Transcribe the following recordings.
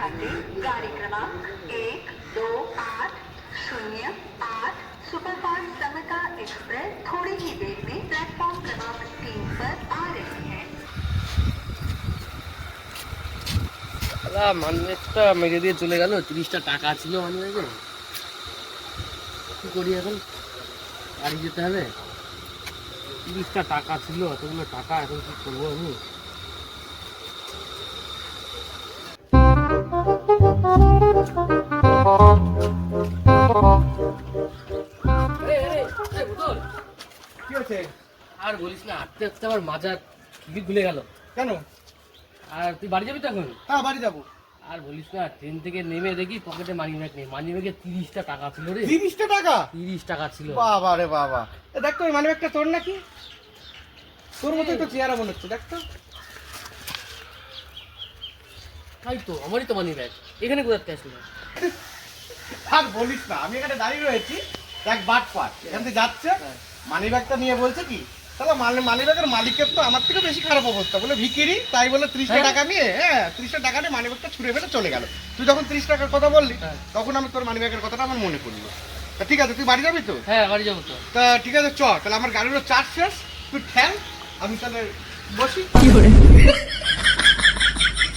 यात्री गाड़ी क्रमांक 1280 सुपरफास्ट समता एक्सप्रेस थोड़ी ही देर में प्लेटफॉर्म क्रमांक 3 पर आ रही है। মানিব্যাগটা মেরে দিয়ে চলে গেল। 30টা টাকা ছিল মানিব্যাগে। কি করি এখন? বাড়ি যেতে হবে। 30টা টাকা ছিল, এতগুলো টাকা, এখন কি করবো আমি? কি হচ্ছে? আর বলিস না, হাঁটতে হাঁটতে আমার মাজা কি খুলে গেল। কেন? আর তুই বাড়ি যাবি তো এখন? হ্যাঁ, বাড়ি যাবো। আর বলিস না, ট্রেন থেকে নেমে দেখি পকেটে মানিব্যাগ নেই। মানিব্যাগে 30টা টাকা ছিল রে। 30টা টাকা? 30 টাকা ছিল। বাবা রে বাবা, দেখ তো ওই মানিব্যাগটা তোর নাকি? তোর মতোই তো চেহারা মনে হচ্ছে, দেখ তো। তাই তো, আমারই তো মানিব্যাগ। এখানে কোথাতে আসলো? আর বলিস না, আমি এখানে দাঁড়িয়ে রয়েছি, এক বাটপার এখান থেকে যাচ্ছে, মানিব্যাগটা নিয়ে বলছে কি, তাহলে মানিব্যাগের মালিকের তো আমার থেকে বেশি খারাপ অবস্থা, বলে ভিখিরি, তাই বলে 30টা টাকা নিয়ে, 30টা টাকা নিয়ে মানিব্যাগটা ছুঁড়ে ফেলে চলে গেল। তুই যখন 30 টাকার কথা বললি, তখন আমি তোর মানিব্যাগের কথাটা আমার মনে পড়লো। তা ঠিক আছে, তুই বাড়ি যাবি তো? হ্যাঁ, বাড়ি যাবো তো। তা ঠিক আছে, চ, তাহলে আমার গাড়িরও চার্জ শেষ, তুই ঠেল, আমি তাহলে বসি।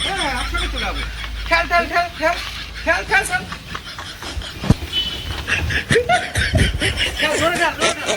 হ্যাঁ, একসঙ্গে চলে যাবো। ঠেল ঠেল ঠেল ঠেল ঠেল ঠেল ঠেল। ঠেল, ধরে ঠেল, ধরে ঠেল।